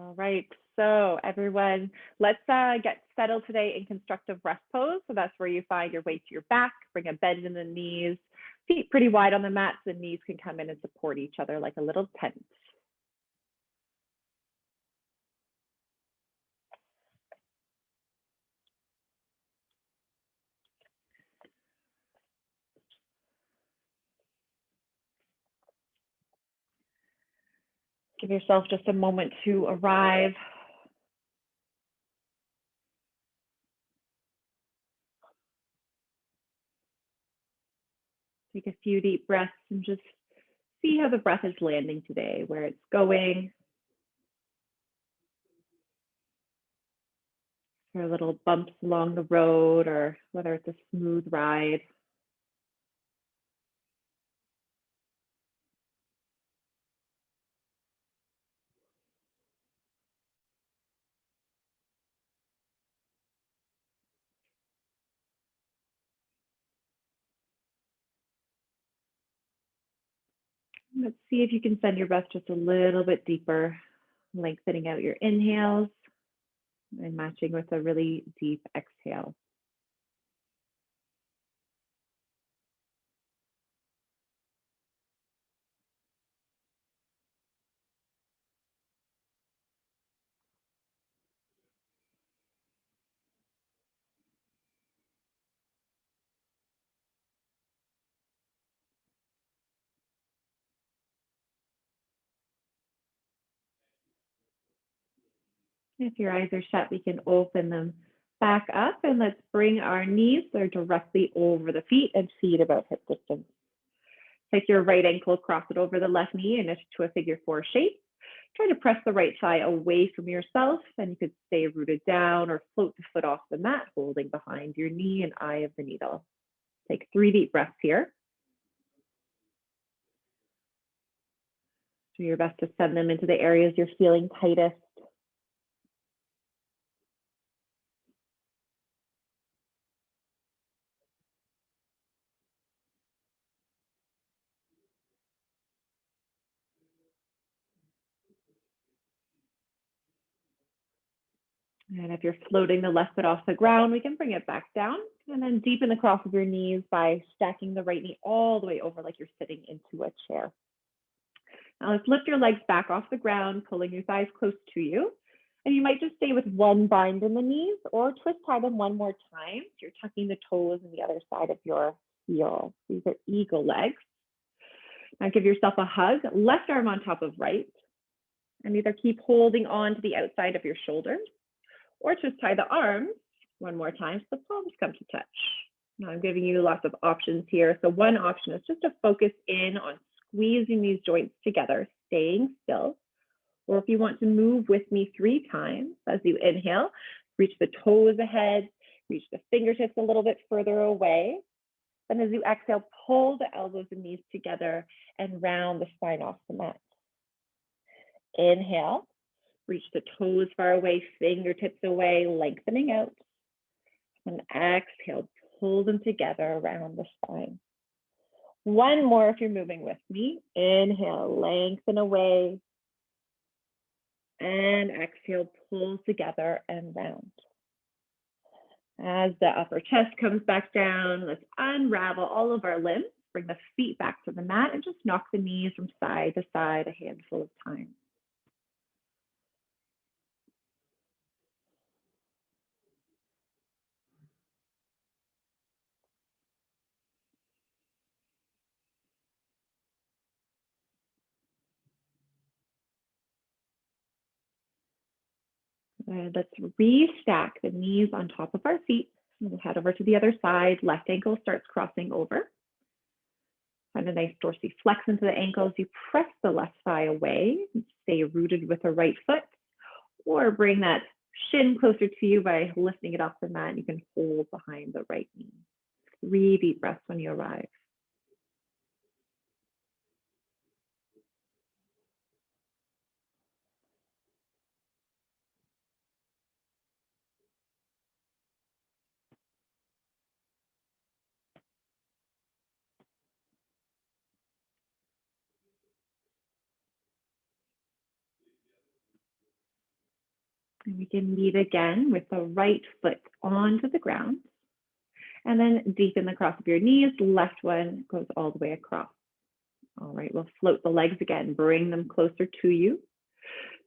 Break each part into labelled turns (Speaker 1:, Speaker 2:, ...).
Speaker 1: All right, so everyone, let's get settled today in constructive rest pose. So that's where you find your way to your back, bring a bend in the knees, feet pretty wide on the mat so the knees can come in and support each other like a little tent. Give yourself just a moment to arrive. Take a few deep breaths and just see how the breath is landing today, where it's going. There are little bumps along the road or whether it's a smooth ride. Let's see if you can send your breath just a little bit deeper, lengthening out your inhales and matching with a really deep exhale. If your eyes are shut, we can open them back up and let's bring our knees so they're directly over the feet and feet about hip distance. Take your right ankle, cross it over the left knee and into a figure four shape. Try to press the right thigh away from yourself, and you could stay rooted down or float the foot off the mat, holding behind your knee and eye of the needle. Take 3 deep breaths here. Do your best to send them into the areas you're feeling tightest. And if you're floating the left foot off the ground, we can bring it back down and then deepen the cross of your knees by stacking the right knee all the way over like you're sitting into a chair. Now let's lift your legs back off the ground, pulling your thighs close to you. And you might just stay with one bind in the knees or twist tie them one more time. So you're tucking the toes in the other side of your heel. These are eagle legs. Now give yourself a hug, left arm on top of right, and either keep holding on to the outside of your shoulders or just tie the arms one more time so the palms come to touch. Now I'm giving you lots of options here. So one option is just to focus in on squeezing these joints together, staying still. Or if you want to move with me 3 times as you inhale, reach the toes ahead, reach the fingertips a little bit further away. Then as you exhale, pull the elbows and knees together and round the spine off the mat. Inhale, reach the toes far away, fingertips away, lengthening out. And exhale, pull them together around the spine. One more if you're moving with me. Inhale, lengthen away. And exhale, pull together and round. As the upper chest comes back down, let's unravel all of our limbs, bring the feet back to the mat, and just knock the knees from side to side a handful of times. Let's restack the knees on top of our feet. We'll head over to the other side. Left ankle starts crossing over. Find a nice dorsiflex into the ankles. You press the left thigh away and stay rooted with the right foot, or bring that shin closer to you by lifting it off the mat. You can hold behind the right knee. 3 deep breaths when you arrive. And we can meet again with the right foot onto the ground. And then deepen the cross of your knees. Left one goes all the way across. All right, we'll float the legs again. Bring them closer to you.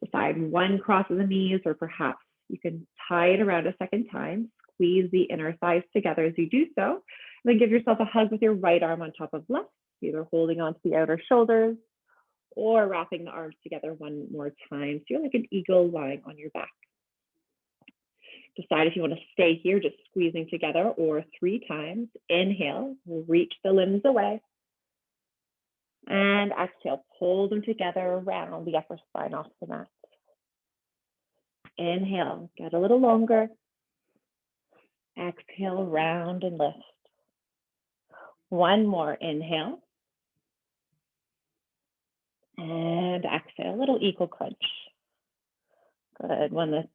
Speaker 1: Decide one crosses the knees, or perhaps you can tie it around a second time. Squeeze the inner thighs together as you do so. And then give yourself a hug with your right arm on top of left, either holding onto the outer shoulders or wrapping the arms together one more time. So you're like an eagle lying on your back. Decide if you want to stay here, just squeezing together, or 3 times. Inhale, reach the limbs away. And exhale, pull them together around the upper spine off the mat. Inhale, get a little longer. Exhale, round and lift. One more inhale. And exhale, a little equal crunch. Good. When the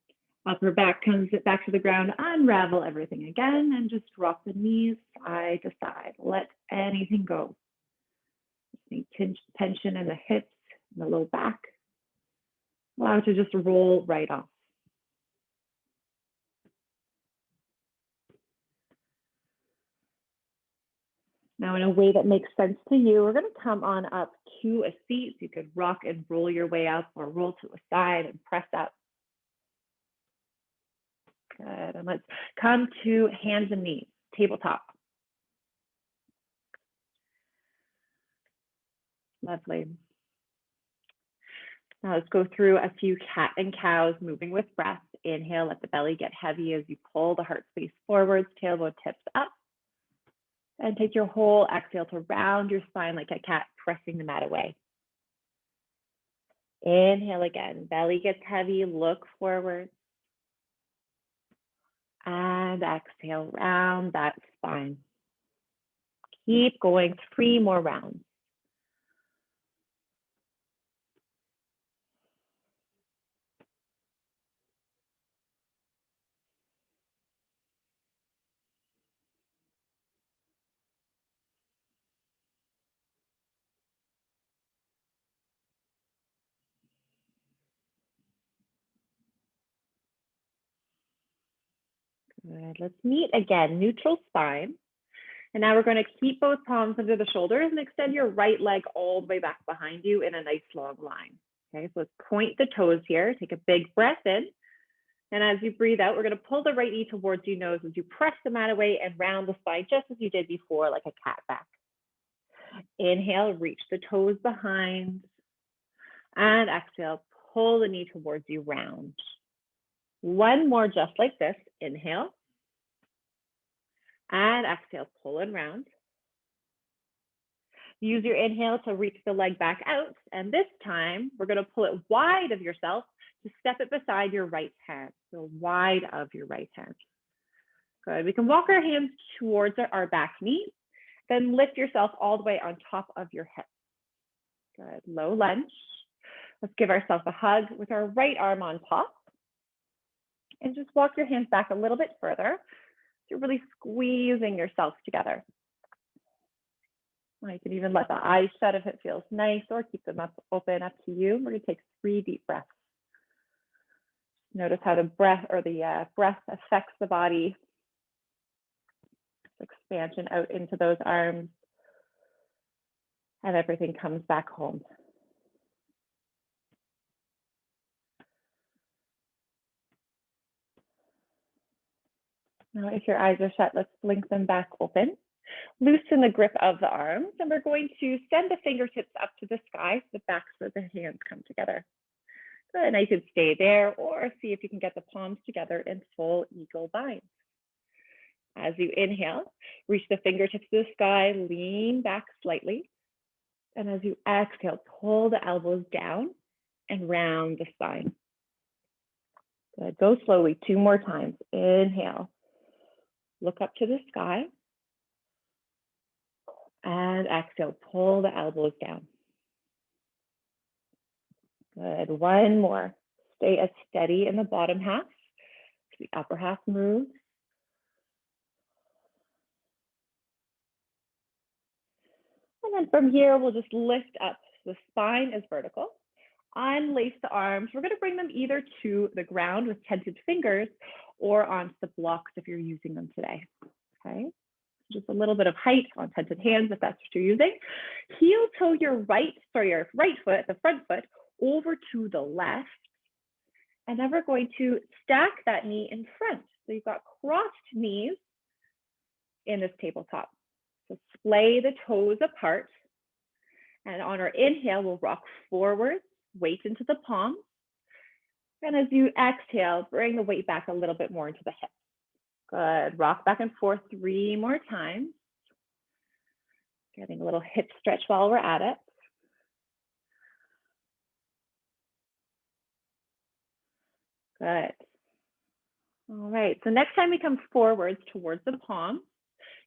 Speaker 1: upper back comes back to the ground, unravel everything again and just drop the knees side to side. Let anything go. Any tension in the hips, in the low back. Allow it to just roll right off. Now, in a way that makes sense to you, we're going to come on up to a seat. You could rock and roll your way up, or roll to a side and press up. Good. And let's come to hands and knees, tabletop. Lovely. Now let's go through a few cat and cows, moving with breath. Inhale, let the belly get heavy as you pull the heart space forwards, tailbone tips up. And take your whole exhale to round your spine like a cat, pressing the mat away. Inhale again, belly gets heavy, look forward. And exhale, round that spine. Keep going, 3 more rounds. Good, let's meet again, neutral spine. And now we're going to keep both palms under the shoulders and extend your right leg all the way back behind you in a nice long line. Okay, so let's point the toes here. Take a big breath in. And as you breathe out, we're going to pull the right knee towards your nose as you press the mat away and round the spine, just as you did before, like a cat back. Inhale, reach the toes behind. And exhale, pull the knee towards you, round. One more just like this. Inhale. And exhale, pull and round. Use your inhale to reach the leg back out. And this time, we're going to pull it wide of yourself to step it beside your right hand. So wide of your right hand. Good. We can walk our hands towards our back knee. Then lift yourself all the way on top of your hip. Good. Low lunge. Let's give ourselves a hug with our right arm on top. And just walk your hands back a little bit further. You're really squeezing yourself together. You can even let the eyes shut if it feels nice, or keep them open, up to you. We're going to take 3 deep breaths. Notice how the breath affects the body. Expansion out into those arms, and everything comes back home. Now, if your eyes are shut, let's blink them back open. Loosen the grip of the arms, and we're going to send the fingertips up to the sky so the backs of the hands come together. Good, and you can stay there, or see if you can get the palms together in full eagle bind. As you inhale, reach the fingertips to the sky, lean back slightly. And as you exhale, pull the elbows down and round the spine. Good, go slowly, 2 more times. Inhale, look up to the sky. And exhale, pull the elbows down. Good, 1 more. Stay as steady in the bottom half. The upper half moves. And then from here, we'll just lift up. The spine is vertical. Unlace the arms. We're going to bring them either to the ground with tented fingers or onto the blocks if you're using them today. Okay, just a little bit of height on tented hands if that's what you're using. Heel toe your right foot, the front foot, over to the left. And then we're going to stack that knee in front. So you've got crossed knees in this tabletop. So splay the toes apart. And on our inhale, we'll rock forward, weight into the palms. And as you exhale, bring the weight back a little bit more into the hips. Good. Rock back and forth 3 more times. Getting a little hip stretch while we're at it. Good. All right. So next time we come forwards towards the palms,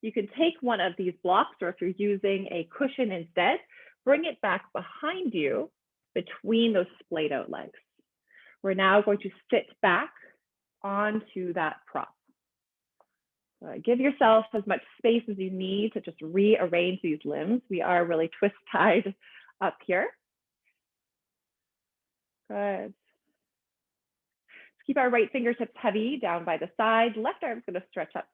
Speaker 1: you can take one of these blocks, or if you're using a cushion instead, bring it back behind you between those splayed out legs. We're now going to sit back onto that prop. Give yourself as much space as you need to just rearrange these limbs. We are really twist tied up here. Good. Keep our right fingertips heavy down by the side. Left arm's going to stretch up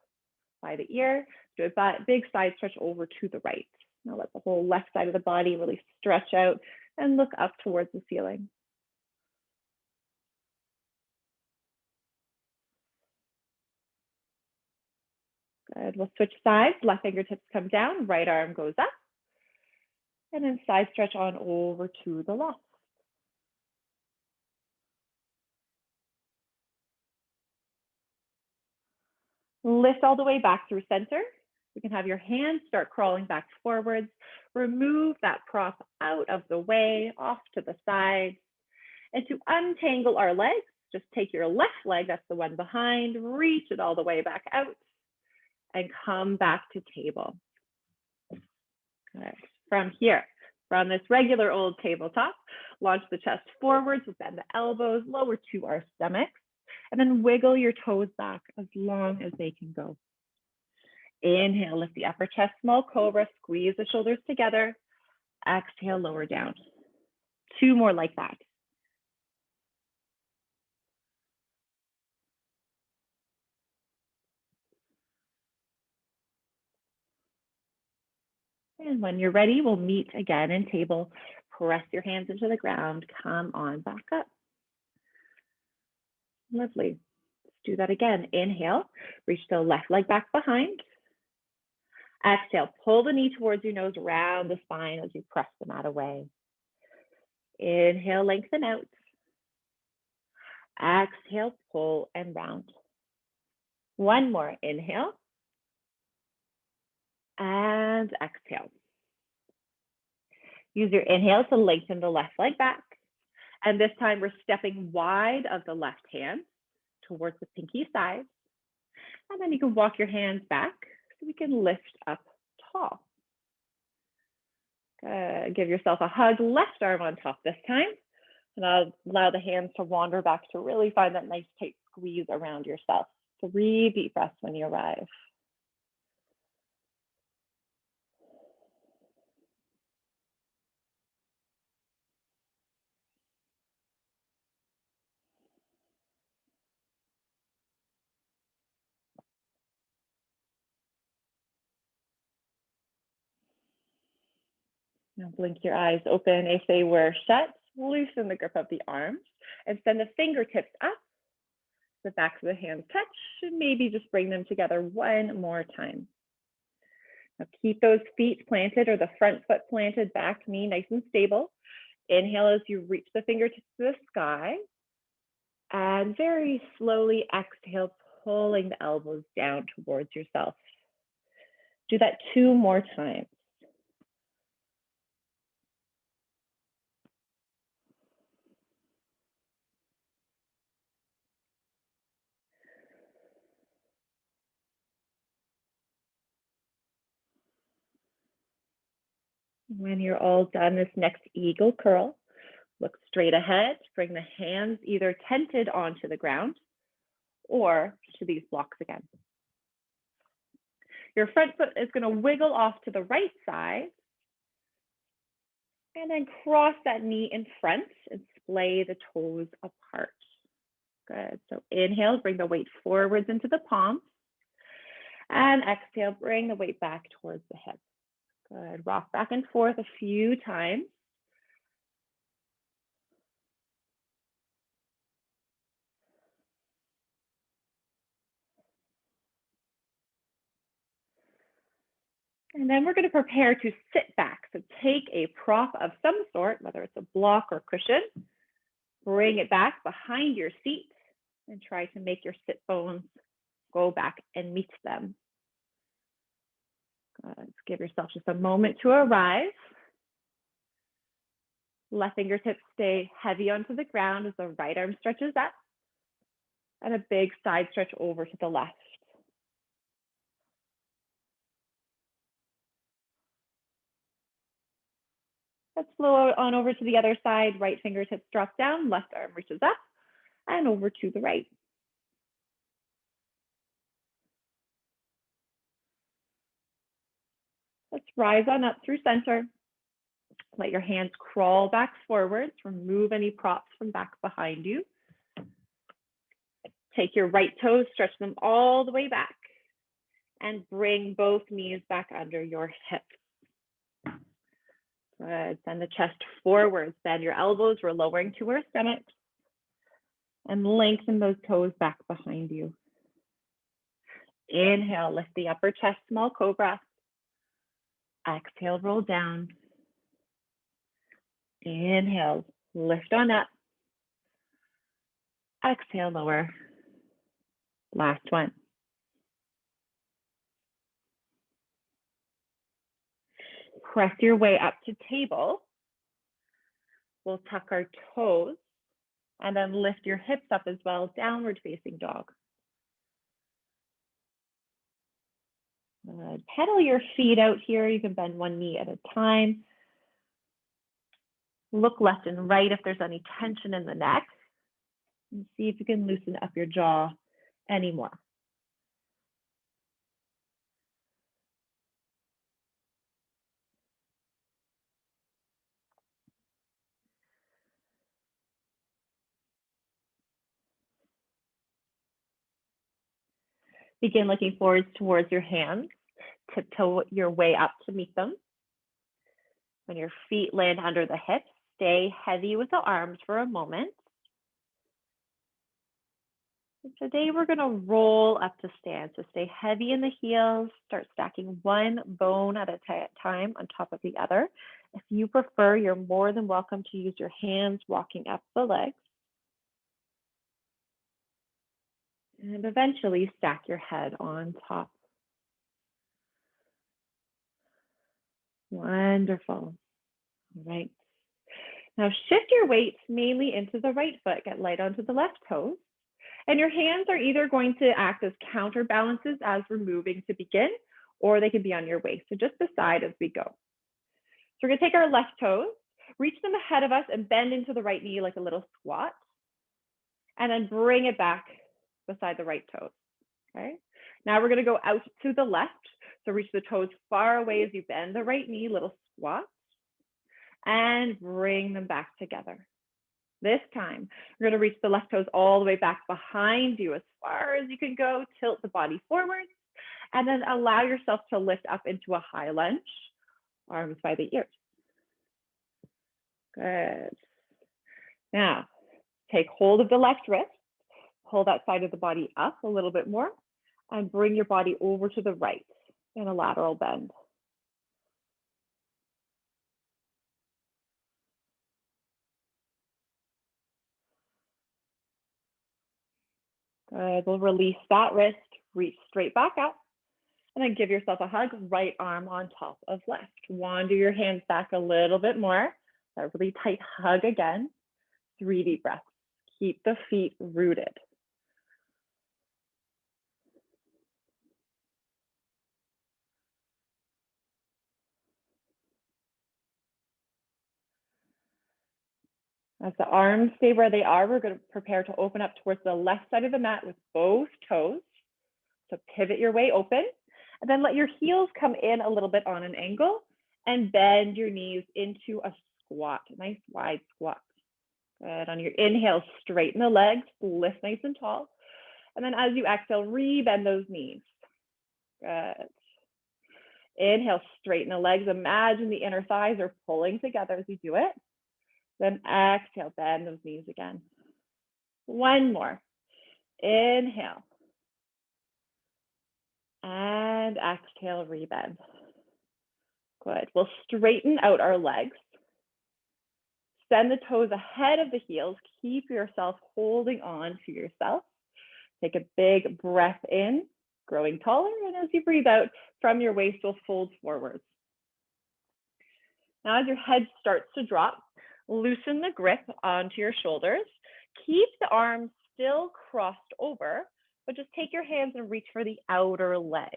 Speaker 1: by the ear. Do a big side stretch over to the right. Now let the whole left side of the body really stretch out and look up towards the ceiling. Good. We'll switch sides. Left fingertips come down. Right arm goes up. And then side stretch on over to the left. Lift all the way back through center. You can have your hands start crawling back forwards. Remove that prop out of the way, off to the side. And to untangle our legs, just take your left leg, that's the one behind, reach it all the way back out and come back to table. Good. From here, from this regular old tabletop, launch the chest forwards, we'll bend the elbows, lower to our stomachs, and then wiggle your toes back as long as they can go. Inhale, lift the upper chest, small cobra, squeeze the shoulders together. Exhale, lower down. 2 more like that. And when you're ready, we'll meet again in table. Press your hands into the ground. Come on back up. Lovely. Let's do that again. Inhale, reach the left leg back behind. Exhale, pull the knee towards your nose, round the spine as you press the mat away. Inhale, lengthen out. Exhale, pull and round. 1 more. Inhale. And exhale. Use your inhale to lengthen the left leg back. And this time we're stepping wide of the left hand towards the pinky side. And then you can walk your hands back so we can lift up tall. Good. Give yourself a hug, left arm on top this time. And I'll allow the hands to wander back to really find that nice tight squeeze around yourself. 3 deep breaths when you arrive. Now blink your eyes open if they were shut. Loosen the grip of the arms and send the fingertips up. The backs of the hands touch, and maybe just bring them together 1 more time. Now keep those feet planted, or the front foot planted, back knee nice and stable. Inhale as you reach the fingertips to the sky. And very slowly exhale, pulling the elbows down towards yourself. Do that 2 more times. When you're all done, this next eagle curl, look straight ahead, bring the hands either tented onto the ground or to these blocks again. Your front foot is going to wiggle off to the right side and then cross that knee in front and splay the toes apart. Good. So inhale, bring the weight forwards into the palms. And exhale, bring the weight back towards the hips. Good. Rock back and forth a few times. And then we're going to prepare to sit back. So take a prop of some sort, whether it's a block or cushion, bring it back behind your seat and try to make your sit bones go back and meet them. Let's give yourself just a moment to arrive. Left fingertips stay heavy onto the ground as the right arm stretches up and a big side stretch over to the left. Let's flow on over to the other side. Right fingertips drop down, left arm reaches up and over to the right. Let's rise on up through center. Let your hands crawl back forwards. Remove any props from back behind you. Take your right toes, stretch them all the way back, and bring both knees back under your hips. Good. Send the chest forwards. Bend your elbows. We're lowering to our stomachs. And lengthen those toes back behind you. Inhale, lift the upper chest, small cobra. Exhale, roll down. Inhale, lift on up. Exhale, lower. Last one. Press your way up to table. We'll tuck our toes and then lift your hips up as well, downward facing dog. Pedal your feet out here. You can bend one knee at a time. Look left and right if there's any tension in the neck. And see if you can loosen up your jaw anymore. Begin looking forwards towards your hands. Tiptoe your way up to meet them. When your feet land under the hips, stay heavy with the arms for a moment. And today we're going to roll up to stand. So stay heavy in the heels. Start stacking one bone at a time on top of the other. If you prefer, you're more than welcome to use your hands walking up the legs. And eventually stack your head on top. Wonderful. All right. Now shift your weight mainly into the right foot. Get light onto the left toes. And your hands are either going to act as counterbalances as we're moving to begin, or they can be on your waist. So just decide as we go. So we're going to take our left toes, reach them ahead of us and bend into the right knee like a little squat. And then bring it back beside the right toes. Okay. Now we're going to go out to the left. So reach the toes far away as you bend the right knee, little squat. And bring them back together. This time, we're going to reach the left toes all the way back behind you as far as you can go. Tilt the body forward, and then allow yourself to lift up into a high lunge, arms by the ears. Good. Now, take hold of the left wrist, pull that side of the body up a little bit more, and bring your body over to the right in a lateral bend. Good. We'll release that wrist, reach straight back up, and then give yourself a hug, right arm on top of left. Wander your hands back a little bit more. That really tight hug again. 3 deep breaths. Keep the feet rooted. As the arms stay where they are, we're going to prepare to open up towards the left side of the mat with both toes. So pivot your way open, and then let your heels come in a little bit on an angle and bend your knees into a squat, a nice wide squat. Good. On your inhale, straighten the legs, lift nice and tall. And then as you exhale, rebend those knees. Good. Inhale, straighten the legs. Imagine the inner thighs are pulling together as you do it. Then exhale, bend those knees again. One more. Inhale. And exhale, rebend. Good. We'll straighten out our legs. Send the toes ahead of the heels. Keep yourself holding on to yourself. Take a big breath in, growing taller. And as you breathe out, from your waist, we'll fold forwards. Now, as your head starts to drop, loosen the grip onto your shoulders. Keep the arms still crossed over, but just take your hands and reach for the outer legs.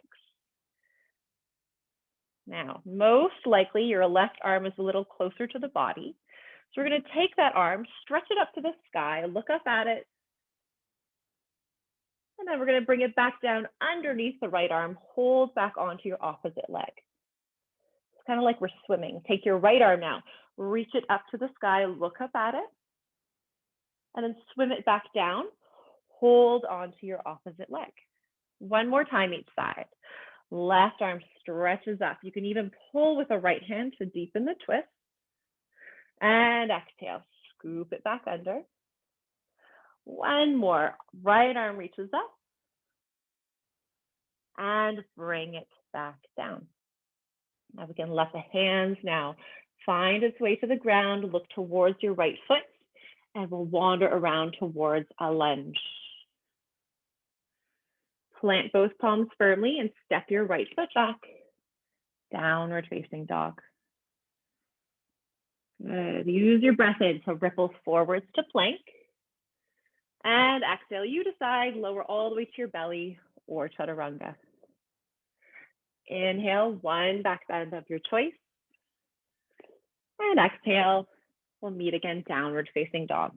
Speaker 1: Now, most likely your left arm is a little closer to the body. So we're going to take that arm, stretch it up to the sky, look up at it, and then we're going to bring it back down underneath the right arm, hold back onto your opposite leg. It's kind of like we're swimming. Take your right arm now, reach it up to the sky, look up at it, and then swim it back down, hold onto your opposite leg. One more time each side. Left arm stretches up. You can even pull with the right hand to deepen the twist. And exhale, scoop it back under. One more, right arm reaches up. And bring it back down. Now we can let the hands now find its way to the ground, look towards your right foot, and we'll wander around towards a lunge. Plant both palms firmly and step your right foot back. Downward facing dog. Good. Use your breath in to ripple forwards to plank. And exhale, you decide, lower all the way to your belly or chaturanga. Inhale, one back bend of your choice. And exhale, we'll meet again, downward facing dog.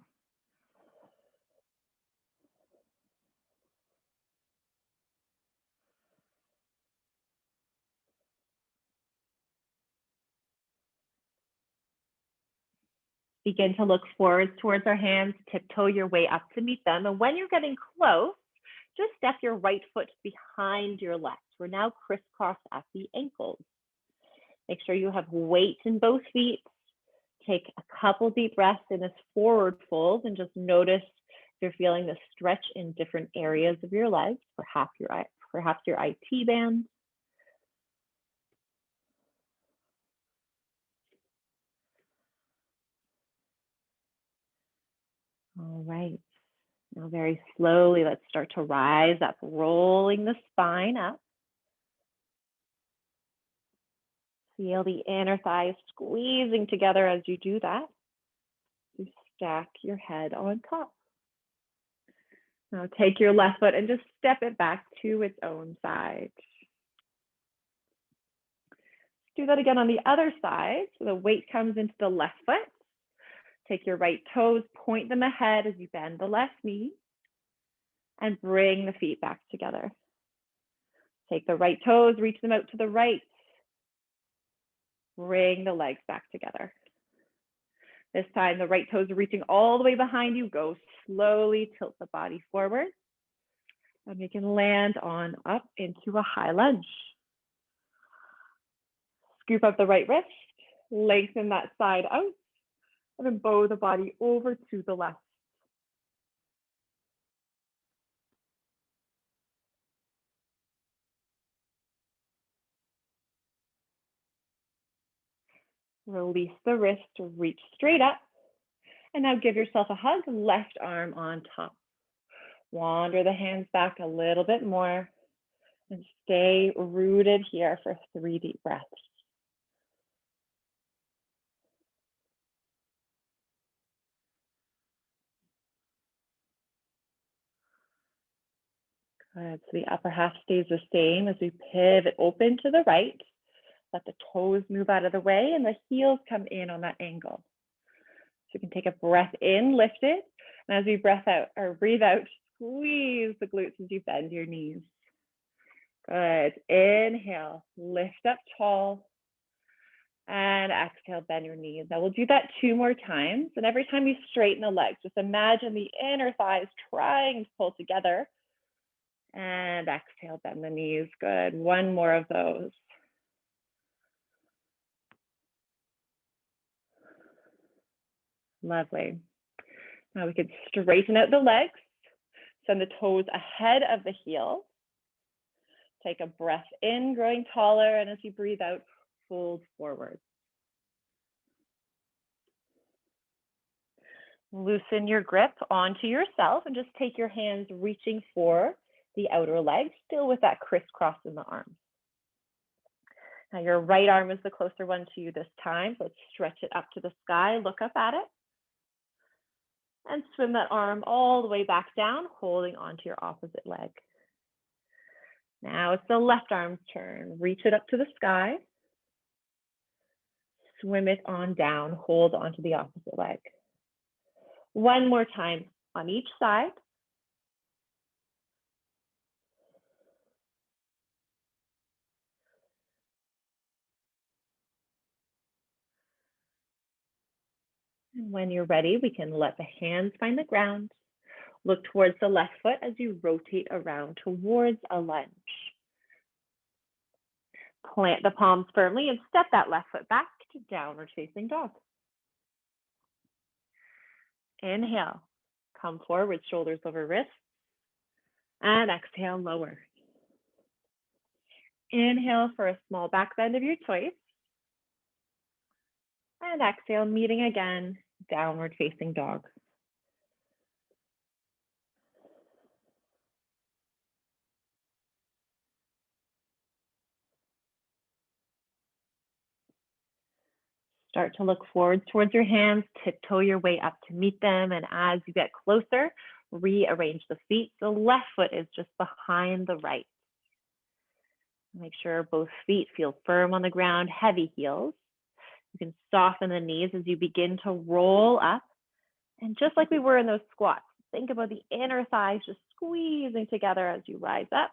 Speaker 1: Begin to look forward towards our hands, tiptoe your way up to meet them. And when you're getting close, just step your right foot behind your left. We're now crisscrossed at the ankles. Make sure you have weight in both feet. Take a couple deep breaths in this forward fold and just notice if you're feeling the stretch in different areas of your legs, perhaps your IT band. All right. Now very slowly, let's start to rise up, rolling the spine up. Feel the inner thighs squeezing together as you do that. You stack your head on top. Now take your left foot and just step it back to its own side. Do that again on the other side. So the weight comes into the left foot. Take your right toes, point them ahead as you bend the left knee, and bring the feet back together. Take the right toes, reach them out to the right. Bring the legs back together. This time, the right toes are reaching all the way behind you. Go slowly, tilt the body forward. And we can land on up into a high lunge. Scoop up the right wrist, lengthen that side out, and then bow the body over to the left. Release the wrist, reach straight up. And now give yourself a hug, left arm on top. Wander the hands back a little bit more and stay rooted here for 3 deep breaths. Good. So the upper half stays the same as we pivot open to the right. Let the toes move out of the way and the heels come in on that angle. So you can take a breath in, lift it. And as we breathe out, squeeze the glutes as you bend your knees. Good. Inhale, lift up tall. And exhale, bend your knees. Now we'll do that 2 more times. And every time you straighten the legs, just imagine the inner thighs trying to pull together. And exhale, bend the knees. Good. 1 more of those. Lovely. Now we could straighten out the legs. Send the toes ahead of the heels. Take a breath in, growing taller. And as you breathe out, fold forward. Loosen your grip onto yourself and just take your hands reaching for the outer leg, still with that crisscross in the arms. Now your right arm is the closer one to you this time. So let's stretch it up to the sky, look up at it. And swim that arm all the way back down, holding onto your opposite leg. Now it's the left arm's turn. Reach it up to the sky. Swim it on down, hold onto the opposite leg. 1 more time on each side. And when you're ready, we can let the hands find the ground. Look towards the left foot as you rotate around towards a lunge. Plant the palms firmly and step that left foot back to downward facing dog. Inhale, come forward, shoulders over wrists. And exhale, lower. Inhale for a small back bend of your choice. And exhale, meeting again, downward facing dog. Start to look forward towards your hands, tiptoe your way up to meet them. And as you get closer, rearrange the feet. The left foot is just behind the right. Make sure both feet feel firm on the ground, heavy heels. You can soften the knees as you begin to roll up. And just like we were in those squats, think about the inner thighs just squeezing together as you rise up.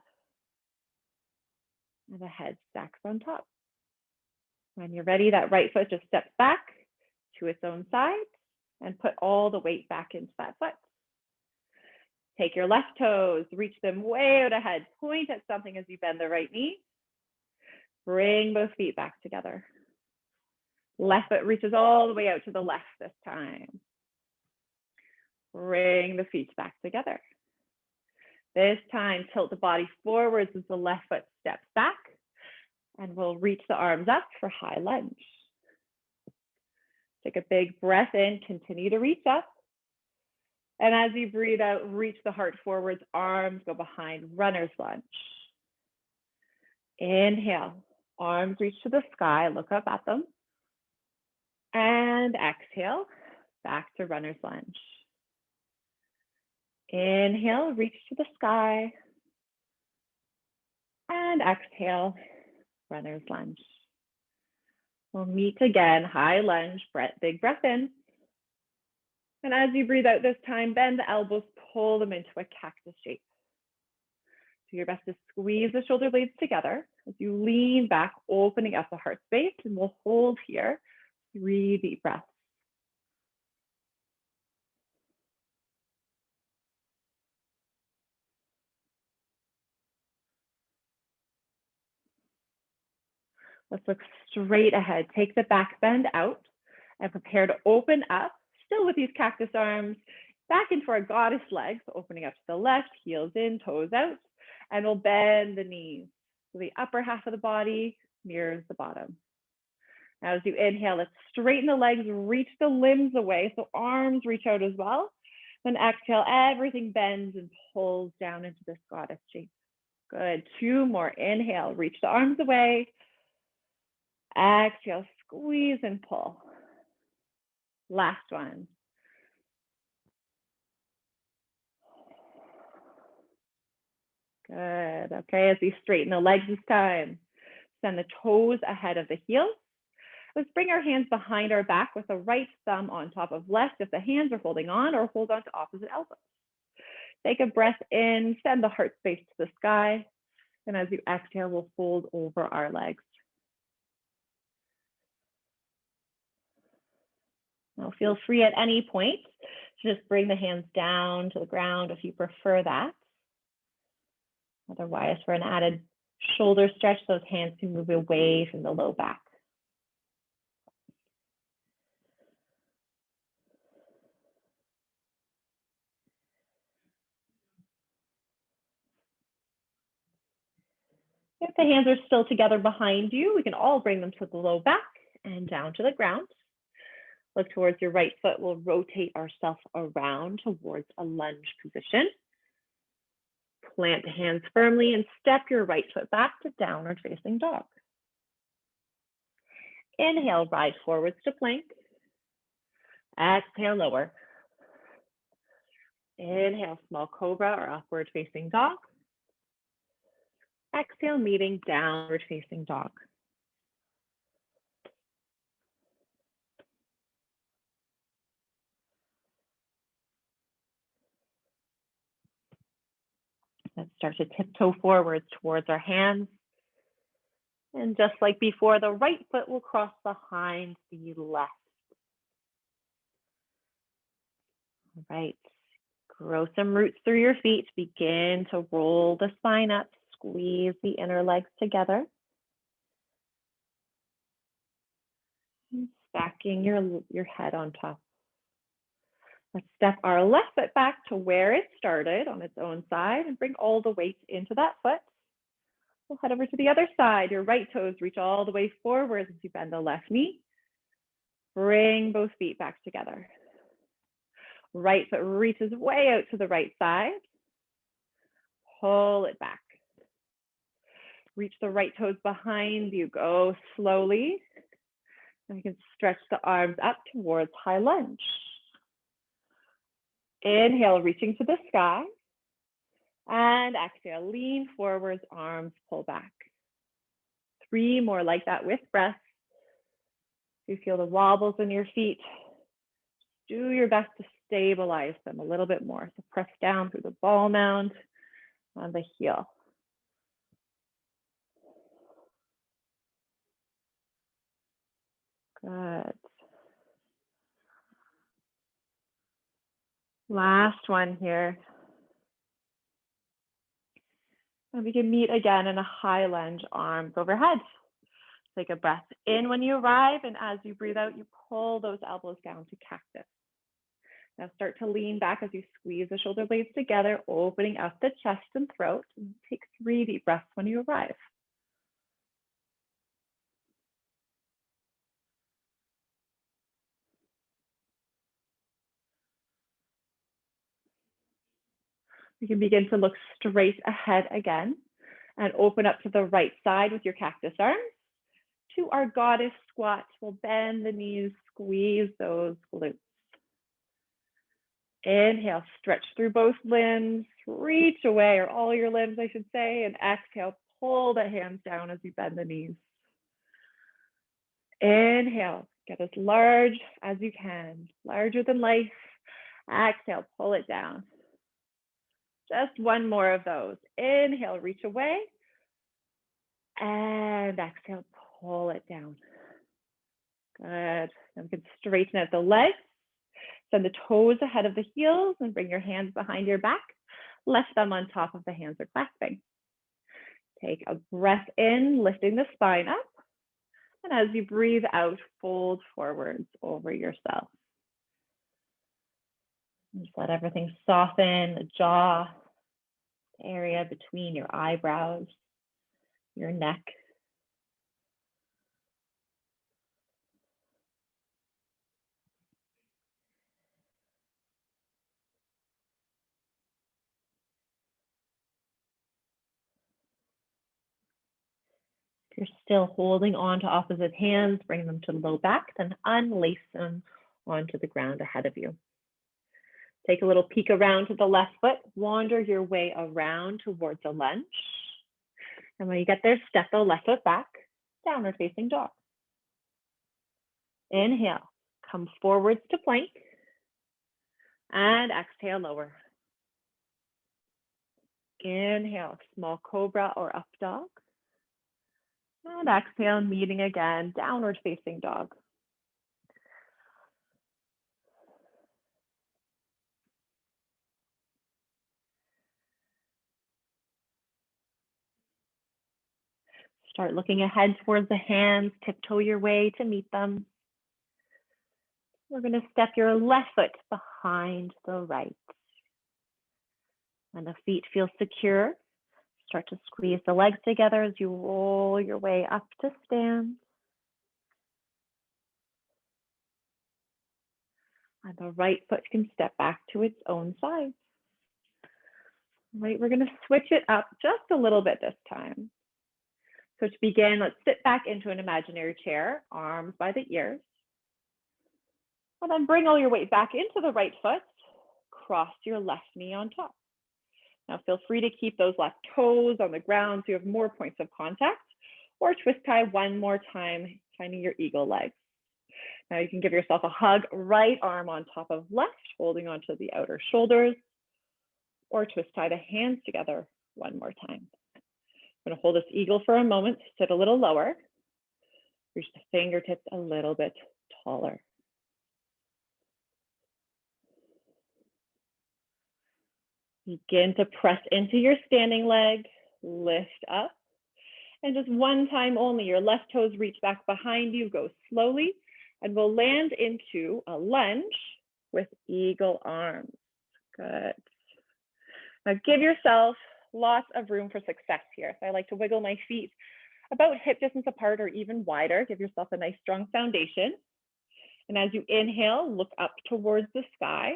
Speaker 1: And the head stacks on top. When you're ready, that right foot just steps back to its own side and put all the weight back into that foot. Take your left toes, reach them way out ahead, point at something as you bend the right knee. Bring both feet back together. Left foot reaches all the way out to the left this time. Bring the feet back together. This time, tilt the body forwards as the left foot steps back. And we'll reach the arms up for high lunge. Take a big breath in, continue to reach up. And as you breathe out, reach the heart forwards, arms go behind, runner's lunge. Inhale, arms reach to the sky, look up at them. And exhale, back to runner's lunge. Inhale, reach to the sky. And exhale, runner's lunge. We'll meet again, high lunge, big breath in. And as you breathe out this time, bend the elbows, pull them into a cactus shape. Do your best to squeeze the shoulder blades together as you lean back, opening up the heart space, and we'll hold here 3 deep breaths. Let's look straight ahead. Take the back bend out and prepare to open up, still with these cactus arms, back into our goddess legs, opening up to the left, heels in, toes out, and we'll bend the knees. So the upper half of the body mirrors the bottom. Now as you inhale, let's straighten the legs, reach the limbs away, so arms reach out as well. Then exhale, everything bends and pulls down into this goddess shape. Good, 2 more. Inhale, reach the arms away. Exhale, squeeze and pull. Last one. Good. Okay, as we straighten the legs this time, send the toes ahead of the heels. Let's bring our hands behind our back with the right thumb on top of left if the hands are holding on, or hold on to opposite elbows. Take a breath in, send the heart space to the sky. And as you exhale, we'll fold over our legs. Now feel free at any point to just bring the hands down to the ground if you prefer that. Otherwise, for an added shoulder stretch, those hands can move away from the low back. If the hands are still together behind you, we can all bring them to the low back and down to the ground. Look towards your right foot. We'll rotate ourselves around towards a lunge position. Plant the hands firmly and step your right foot back to downward facing dog. Inhale, rise forwards to plank. Exhale, lower. Inhale, small cobra or upward facing dog. Exhale, meeting downward facing dog. Let's start to tiptoe forwards towards our hands. And just like before, the right foot will cross behind the left. All right. Grow some roots through your feet. Begin to roll the spine up. Squeeze the inner legs together. And stacking your head on top. Let's step our left foot back to where it started on its own side and bring all the weight into that foot. We'll head over to the other side. Your right toes reach all the way forward as you bend the left knee. Bring both feet back together. Right foot reaches way out to the right side. Pull it back. Reach the right toes behind you. Go slowly. And you can stretch the arms up towards high lunge. Inhale, reaching to the sky. And exhale, lean forwards, arms pull back. 3 more like that with breath. If you feel the wobbles in your feet, do your best to stabilize them a little bit more. So press down through the ball mound on the heel. Good. Last one here. And we can meet again in a high lunge, arms overhead. Take a breath in when you arrive, and as you breathe out, you pull those elbows down to cactus. Now start to lean back as you squeeze the shoulder blades together, opening up the chest and throat. And take 3 deep breaths when you arrive. You can begin to look straight ahead again and open up to the right side with your cactus arms. To our goddess squat, we'll bend the knees, squeeze those glutes. Inhale, stretch through both limbs, reach away, or all your limbs, I should say, and exhale, pull the hands down as you bend the knees. Inhale, get as large as you can, larger than life. Exhale, pull it down. Just 1 more of those. Inhale, reach away. And exhale, pull it down. Good. Then we can straighten out the legs. Send the toes ahead of the heels and bring your hands behind your back. Left thumb on top of the hands are clasping. Take a breath in, lifting the spine up. And as you breathe out, fold forwards over yourself. Just let everything soften, the jaw, the area between your eyebrows, your neck. If you're still holding on to opposite hands, bring them to the low back, then unlace them onto the ground ahead of you. Take a little peek around to the left foot, wander your way around towards a lunge. And when you get there, step the left foot back, downward facing dog. Inhale, come forwards to plank. And exhale, lower. Inhale, small cobra or up dog. And exhale, meeting again, downward facing dog. Start looking ahead towards the hands, tiptoe your way to meet them. We're going to step your left foot behind the right. When the feet feel secure, start to squeeze the legs together as you roll your way up to stand. And the right foot can step back to its own side. Right, we're going to switch it up just a little bit this time. So to begin, let's sit back into an imaginary chair, arms by the ears. And then bring all your weight back into the right foot. Cross your left knee on top. Now feel free to keep those left toes on the ground so you have more points of contact, or twist tie one more time, finding your eagle legs. Now you can give yourself a hug, right arm on top of left, holding onto the outer shoulders, or twist tie the hands together one more time. I'm going to hold this eagle for a moment, sit a little lower, reach the fingertips a little bit taller. Begin to press into your standing leg, lift up, and just one time only, your left toes reach back behind you, go slowly, and we'll land into a lunge with eagle arms. Good. Now give yourself lots of room for success here. So I like to wiggle my feet about hip distance apart or even wider. Give yourself a nice strong foundation. And as you inhale, look up towards the sky.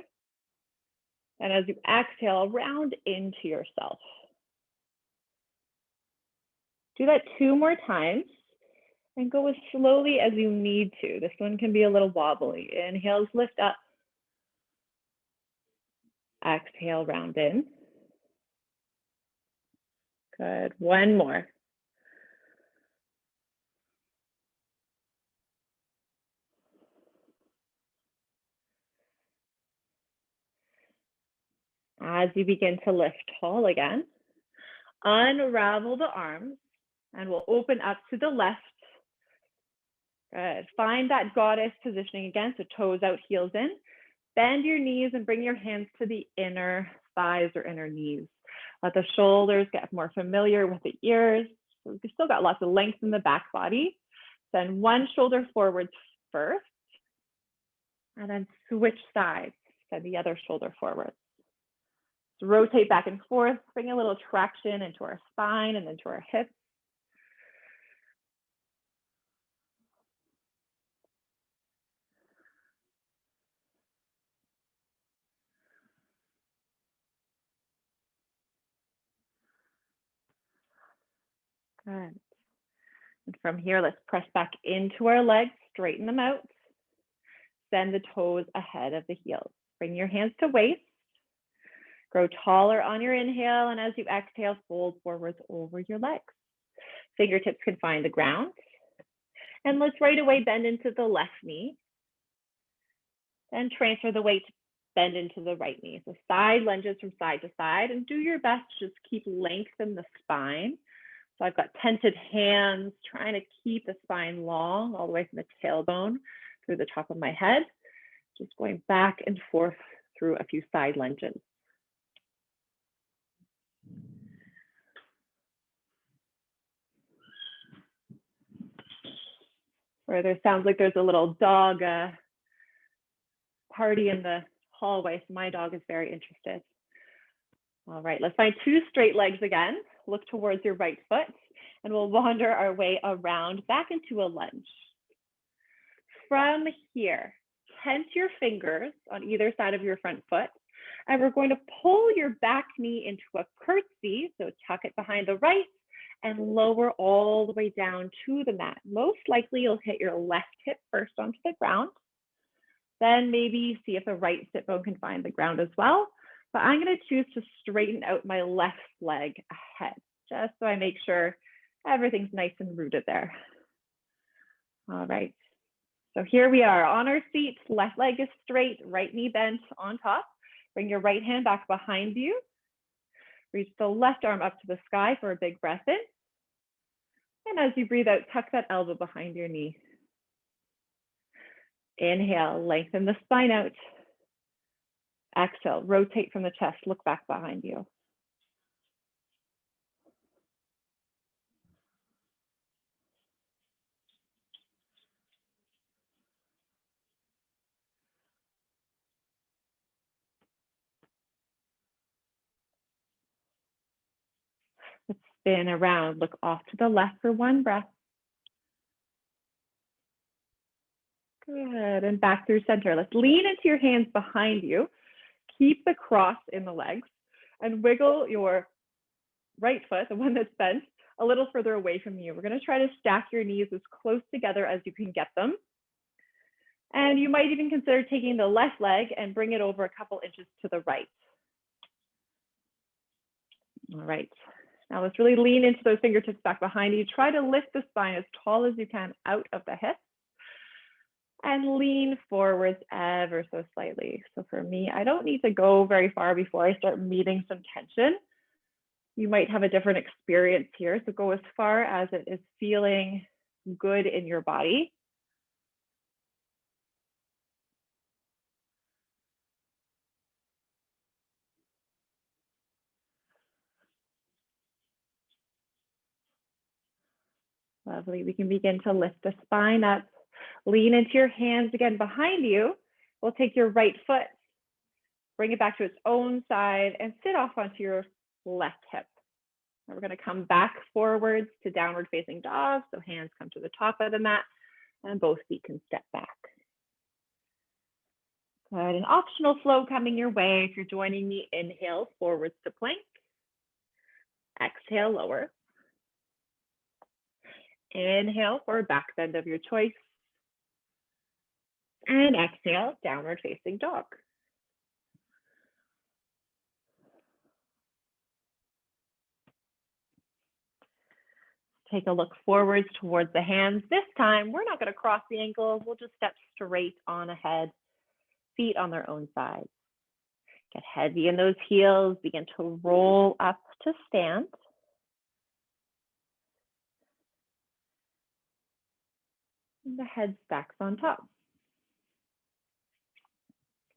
Speaker 1: And as you exhale, round into yourself. Do that 2 more times and go as slowly as you need to. This one can be a little wobbly. Inhales, lift up. Exhale, round in. Good, one more. As you begin to lift tall again, unravel the arms and we'll open up to the left. Good. Find that goddess positioning again, so toes out, heels in. Bend your knees and bring your hands to the inner thighs or inner knees. Let the shoulders get more familiar with the ears. So we've still got lots of length in the back body. Send one shoulder forward first, and then switch sides. Send the other shoulder forward. So rotate back and forth, bring a little traction into our spine and into our hips. Good. And from here, let's press back into our legs, straighten them out. Send the toes ahead of the heels. Bring your hands to waist. Grow taller on your inhale, and as you exhale, fold forwards over your legs. Fingertips can find the ground. And let's right away bend into the left knee. Then transfer the weight, bend into the right knee. So side lunges from side to side, and do your best to just keep length in the spine. So I've got tented hands, trying to keep the spine long, all the way from the tailbone through the top of my head. Just going back and forth through a few side lunges. Or there sounds like there's a little dog party in the hallway, so my dog is very interested. All right, let's find 2 straight legs again. Look towards your right foot, and we'll wander our way around back into a lunge. From here, tense your fingers on either side of your front foot, and we're going to pull your back knee into a curtsy, so tuck it behind the right, and lower all the way down to the mat. Most likely you'll hit your left hip first onto the ground. Then maybe see if the right sit bone can find the ground as well. But I'm going to choose to straighten out my left leg ahead, just so I make sure everything's nice and rooted there. All right. So here we are on our seat. Left leg is straight, right knee bent on top. Bring your right hand back behind you. Reach the left arm up to the sky for a big breath in. And as you breathe out, tuck that elbow behind your knee. Inhale, lengthen the spine out. Exhale, rotate from the chest, look back behind you. spin around. Look off to the left for one breath. Good, and back through center. Let's lean into your hands behind you. Keep the cross in the legs and wiggle your right foot, the one that's bent, a little further away from you. We're going to try to stack your knees as close together as you can get them. And you might even consider taking the left leg and bring it over a couple inches to the right. All right. Now let's really lean into those fingertips back behind you. Try to lift the spine as tall as you can out of the hips and lean forwards ever so slightly. So for me, I don't need to go very far before I start meeting some tension. You might have a different experience here, so go as far as it is feeling good in your body. Lovely. We can begin to lift the spine up. Lean into your hands again behind you. We'll take your right foot, bring it back to its own side, and sit off onto your left hip. And we're going to come back forwards to downward facing dog. So hands come to the top of the mat and both feet can step back. Good. An optional flow coming your way. If you're joining me, inhale forwards to plank. Exhale, lower. Inhale for a back bend of your choice. And exhale, downward facing dog. Take a look forwards towards the hands. This time, we're not going to cross the ankles. We'll just step straight on ahead, feet on their own sides. Get heavy in those heels. Begin to roll up to stand. And the head stacks on top.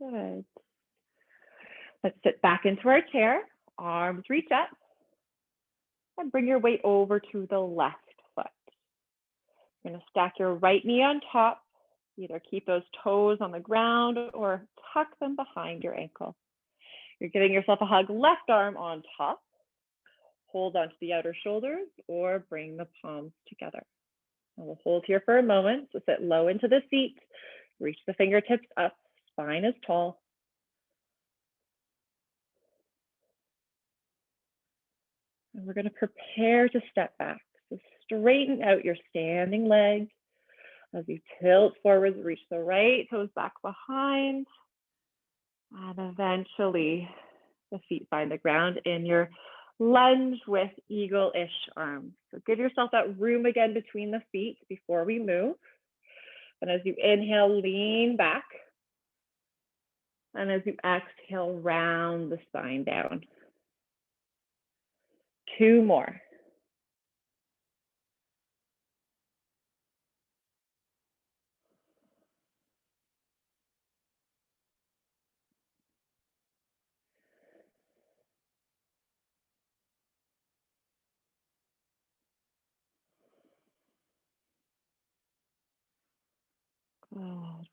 Speaker 1: Good. Let's sit back into our chair. Arms reach up. And bring your weight over to the left foot. You're going to stack your right knee on top. Either keep those toes on the ground or tuck them behind your ankle. You're giving yourself a hug, left arm on top. Hold onto the outer shoulders or bring the palms together. And we'll hold here for a moment. So sit low into the seat. Reach the fingertips up. Spine is tall. And we're going to prepare to step back. So straighten out your standing leg. As you tilt forwards, reach the right toes back behind. And eventually, the feet find the ground in your lunge with eagle-ish arms. So give yourself that room again between the feet before we move. And as you inhale, lean back. And as you exhale, round the spine down. 2 more. Good.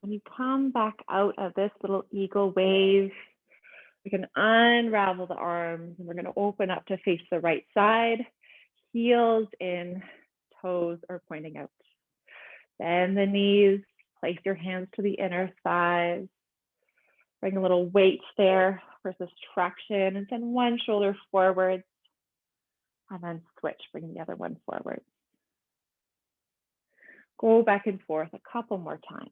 Speaker 1: When you come back out of this little eagle wave, we can unravel the arms and we're going to open up to face the right side, heels in, toes are pointing out. Bend the knees, place your hands to the inner thighs. Bring a little weight there versus traction, and send one shoulder forward, and then switch, bring the other one forward. Go back and forth a couple more times.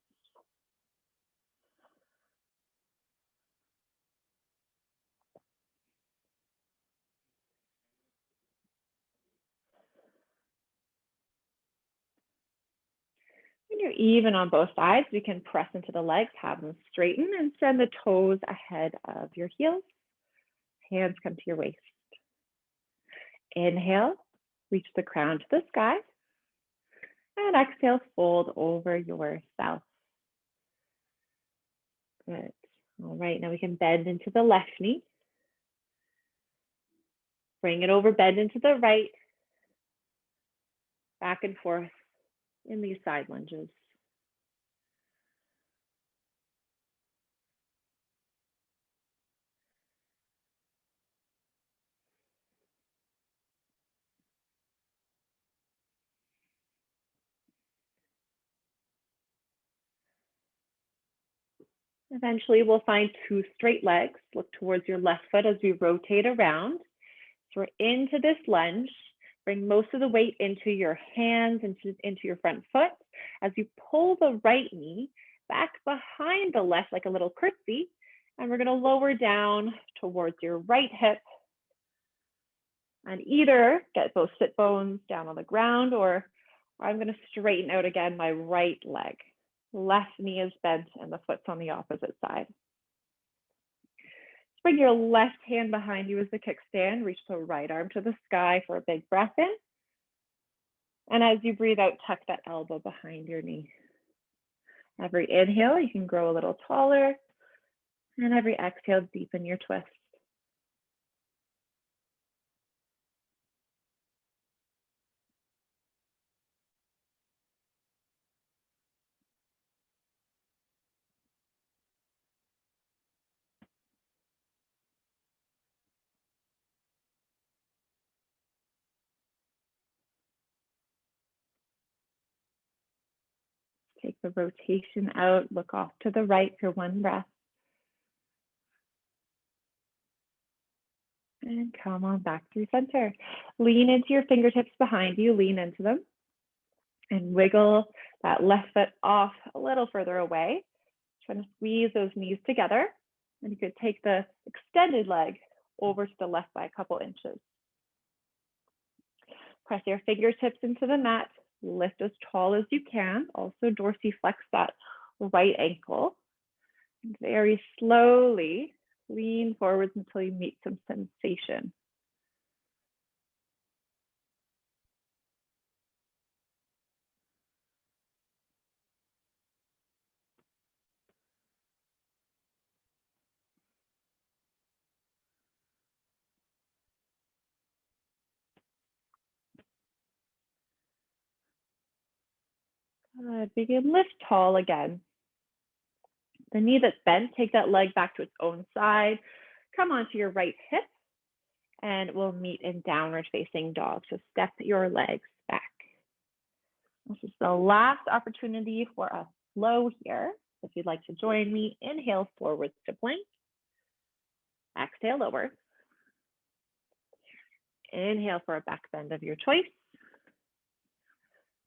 Speaker 1: When you're even on both sides, you can press into the legs, have them straighten, and send the toes ahead of your heels. Hands come to your waist. Inhale, reach the crown to the sky. And exhale, fold over yourself. Good. All right, now we can bend into the left knee. Bring it over, bend into the right. Back and forth in these side lunges. Eventually, we'll find two straight legs. Look towards your left foot as we rotate around. So we're into this lunge. Bring most of the weight into your hands, into your front foot. As you pull the right knee back behind the left like a little curtsy, and we're going to lower down towards your right hip. And either get both sit bones down on the ground, or I'm going to straighten out again my right leg. Left knee is bent and the foot's on the opposite side. Bring your left hand behind you as the kickstand. Reach the right arm to the sky for a big breath in. And as you breathe out, tuck that elbow behind your knee. Every inhale, you can grow a little taller. And every exhale, deepen your twist. Take the rotation out, look off to the right for one breath. And come on back through center. Lean into your fingertips behind you, lean into them. And wiggle that left foot off a little further away. Trying to squeeze those knees together. And you could take the extended leg over to the left by a couple inches. Press your fingertips into the mat. Lift as tall as you can. Also dorsiflex that right ankle. And very slowly lean forwards until you meet some sensation. Good. Begin lift tall again. The knee that's bent, take that leg back to its own side. Come onto your right hip, and we'll meet in downward facing dog. So step your legs back. This is the last opportunity for a flow here. If you'd like to join me, inhale forwards to plank. Exhale lower. Inhale for a back bend of your choice.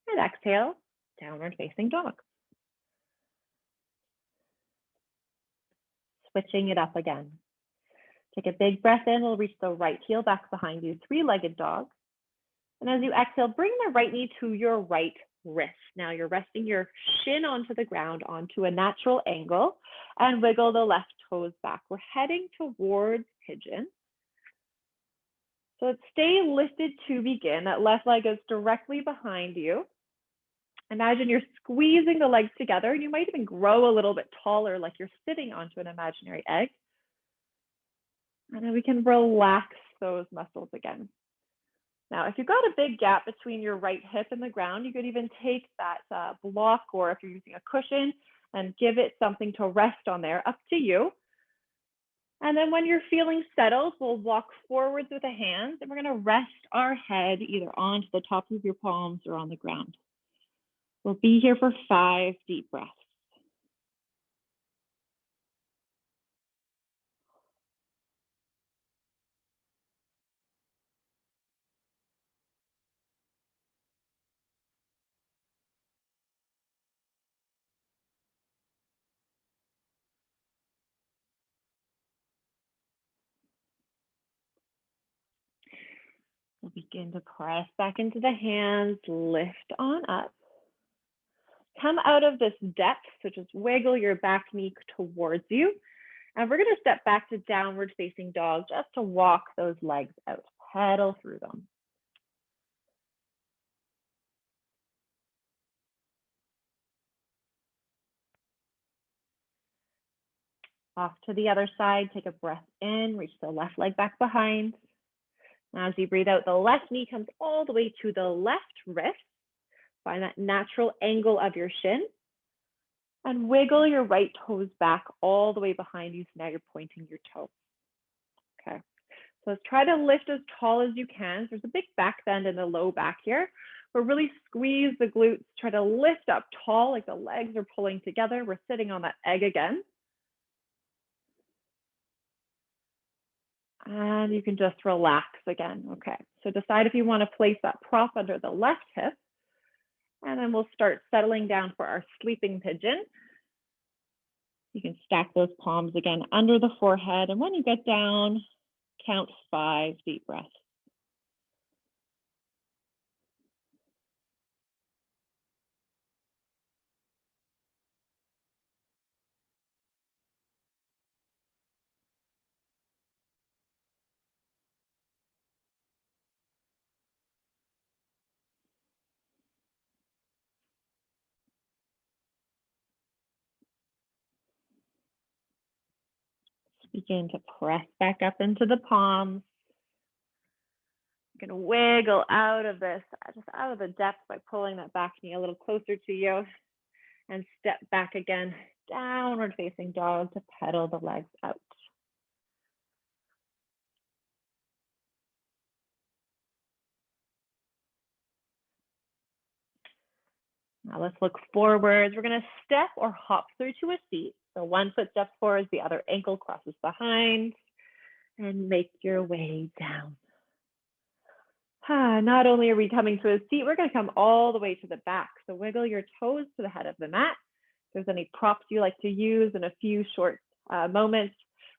Speaker 1: And exhale, downward facing dog. Switching it up again. Take a big breath in. We'll reach the right heel back behind you, three-legged dog. And as you exhale, bring the right knee to your right wrist. Now you're resting your shin onto the ground, onto a natural angle, and wiggle the left toes back. We're heading towards pigeon. So let's stay lifted to begin. That left leg is directly behind you. Imagine you're squeezing the legs together, and you might even grow a little bit taller, like you're sitting onto an imaginary egg. And then we can relax those muscles again. Now, if you've got a big gap between your right hip and the ground, you could even take that block, or if you're using a cushion, and give it something to rest on there, up to you. And then when you're feeling settled, we'll walk forwards with the hands, and we're going to rest our head either onto the top of your palms or on the ground. We'll be here for 5 deep breaths. We'll begin to press back into the hands, lift on up. Come out of this depth, so just wiggle your back knee towards you. And we're going to step back to downward facing dog just to walk those legs out, pedal through them. Off to the other side, take a breath in, reach the left leg back behind. Now, as you breathe out, the left knee comes all the way to the left wrist. Find that natural angle of your shin. And wiggle your right toes back all the way behind you. So now you're pointing your toe. Okay. So let's try to lift as tall as you can. There's a big back bend in the low back here. But really squeeze the glutes. Try to lift up tall, like the legs are pulling together. We're sitting on that egg again. And you can just relax again. Okay, so decide if you want to place that prop under the left hip. And then we'll start settling down for our sweeping pigeon. You can stack those palms again under the forehead. And when you get down, count 5 deep breaths. Begin to press back up into the palms. You can wiggle out of this, just out of the depth by pulling that back knee a little closer to you, and step back again, downward facing dog to pedal the legs out. Now let's look forwards. We're gonna step or hop through to a seat. So one foot steps forwards, the other ankle crosses behind, and make your way down. Not only are we coming to a seat, we're gonna come all the way to the back. So wiggle your toes to the head of the mat. If there's any props you like to use in a few short moments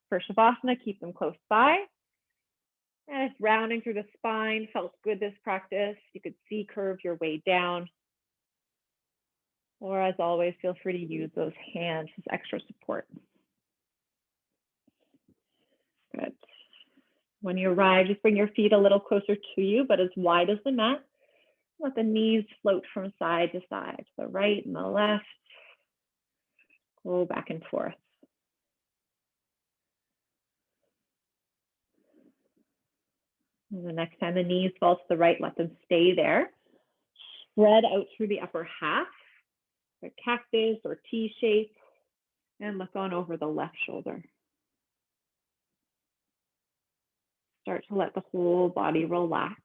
Speaker 1: for Shavasana, keep them close by. And if rounding through the spine felt good this practice, you could C-curve your way down. Or as always, feel free to use those hands as extra support. Good. When you arrive, just bring your feet a little closer to you, but as wide as the mat. Let the knees float from side to side, the right and the left. Go back and forth. And the next time the knees fall to the right, let them stay there. Spread out through the upper half, a cactus or T shape, and look on over the left shoulder. Start to let the whole body relax.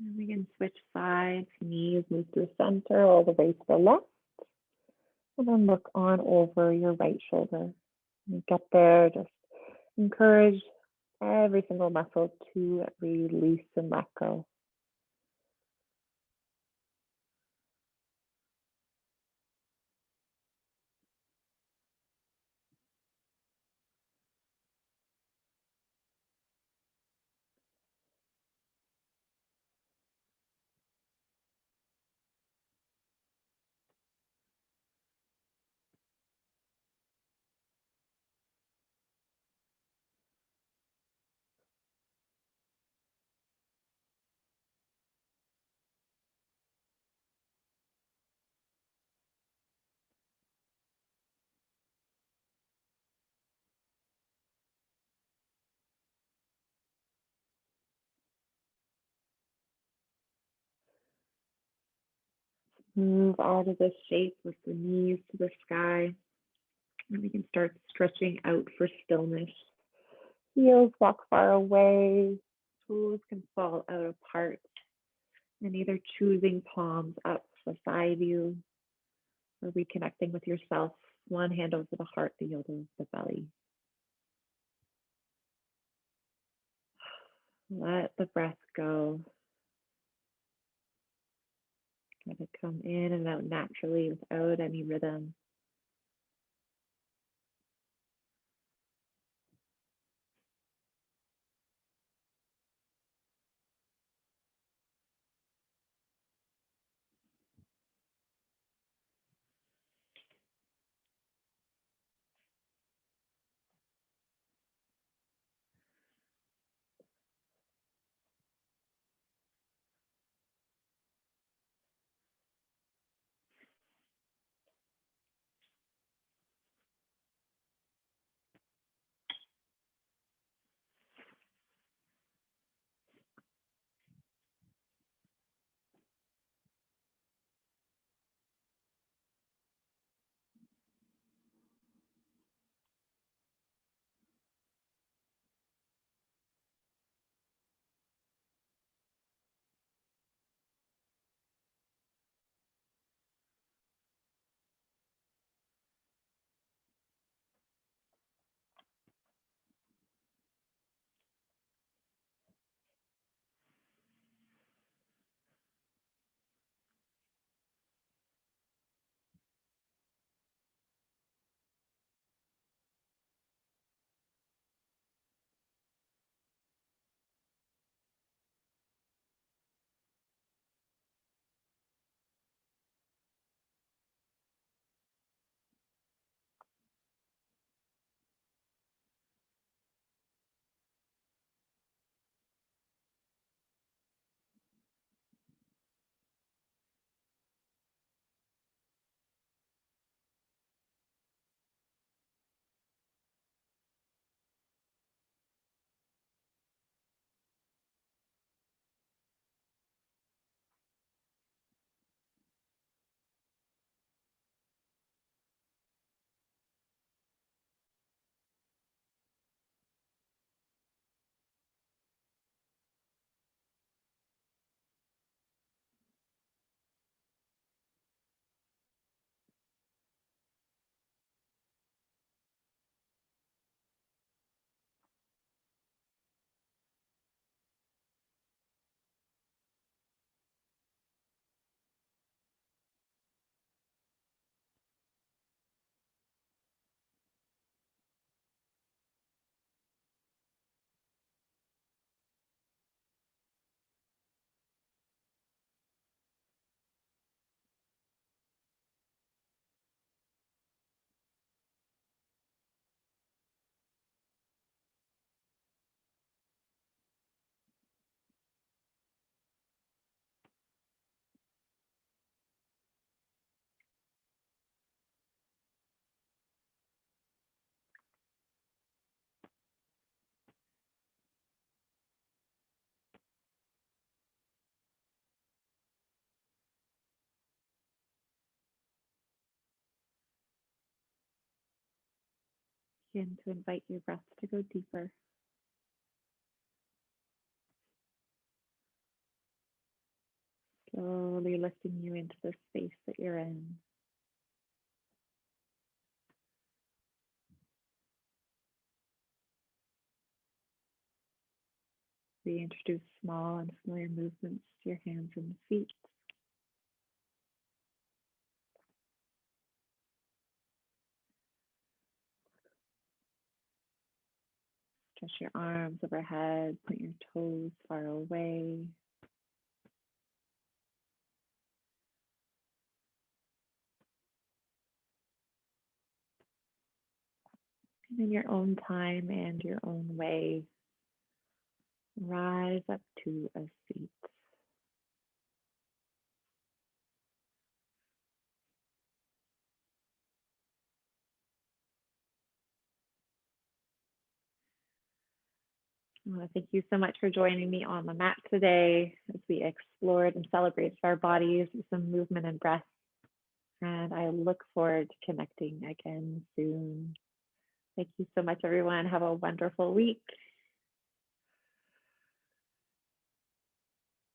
Speaker 1: And we can switch sides, knees move to the center, all the way to the left. And then look on over your right shoulder. And get there, just encourage every single muscle to release and let go. Move out of this shape with the knees to the sky. And we can start stretching out for stillness. Heels walk far away. Toes can fall out apart. And either choosing palms up beside you or reconnecting with yourself. One hand over the heart, the other over the belly. Let the breath go. Let it come in and out naturally without any rhythm. Begin to invite your breath to go deeper. Slowly lifting you into the space that you're in. Reintroduce small and familiar movements to your hands and feet. Stretch your arms overhead, point your toes far away. And in your own time and your own way, rise up to a seat. Thank you so much for joining me on the mat today as we explored and celebrated our bodies with some movement and breath. And I look forward to connecting again soon. Thank you so much, everyone. Have a wonderful week.